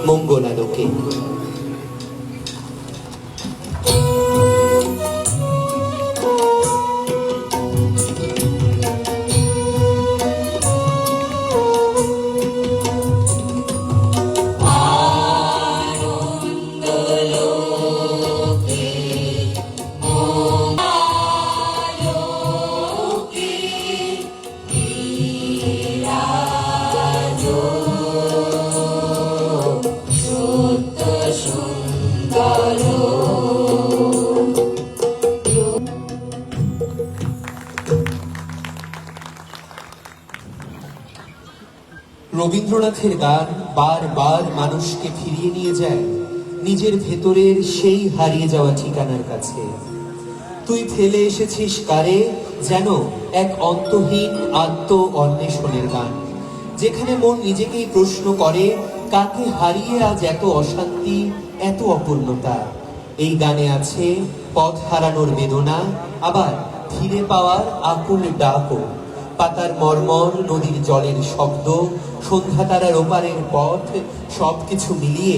মঙ্গলালোকে। রবীন্দ্রনাথের গান বারবার মানুষকে ফিরিয়ে নিয়ে যায় নিজের ভেতরের সেই হারিয়ে যাওয়া ঠিকানার কাছে। তুই ফেলে এসেছিস কারে যেন এক অন্তহীন আত্ম অন্বেষণের গান, যেখানে মন নিজেকেই প্রশ্ন করে কাকে হারিয়ে আজ এত অশান্তি, এত অপূর্ণতা। এই গানে আছে পথ হারানোর বেদনা, আবার ফিরে পাওয়ার আকুল ডাকও। পাতার মর্মর, নদীর জলের শব্দ, সন্ধ্যা তারার ওপারের পথ, সবকিছু মিলিয়ে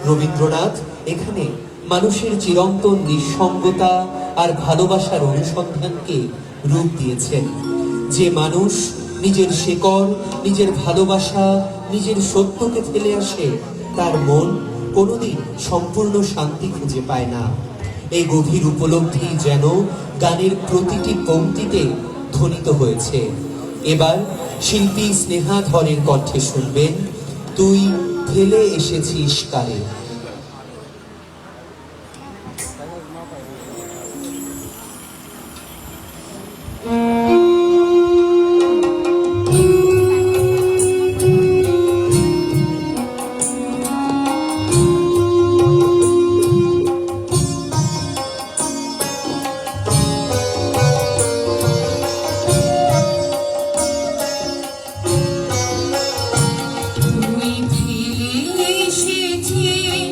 রবীন্দ্রনাথ এখানে মানুষের চিরন্তন নিঃসঙ্গতা আর ভালোবাসার অনুসন্ধানকে রূপ দিয়েছেন। যে মানুষ নিজের শেকড়, নিজের ভালোবাসা, নিজের সত্যকে ফেলে আসে, তার মন কোনোদিন সম্পূর্ণ শান্তি খুঁজে পায় না। এই গভীর উপলব্ধি যেন গানের প্রতিটি পংক্তিতে ধ্বনিত হয়েছে। এবার শিল্পী স্নেহা ধরের কণ্ঠে শুনবেন তুই ফেলে এসেছিস কারে। তুই ফিরে এসেছিস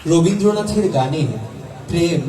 রবীন্দ্রনাথের গানে প্রেম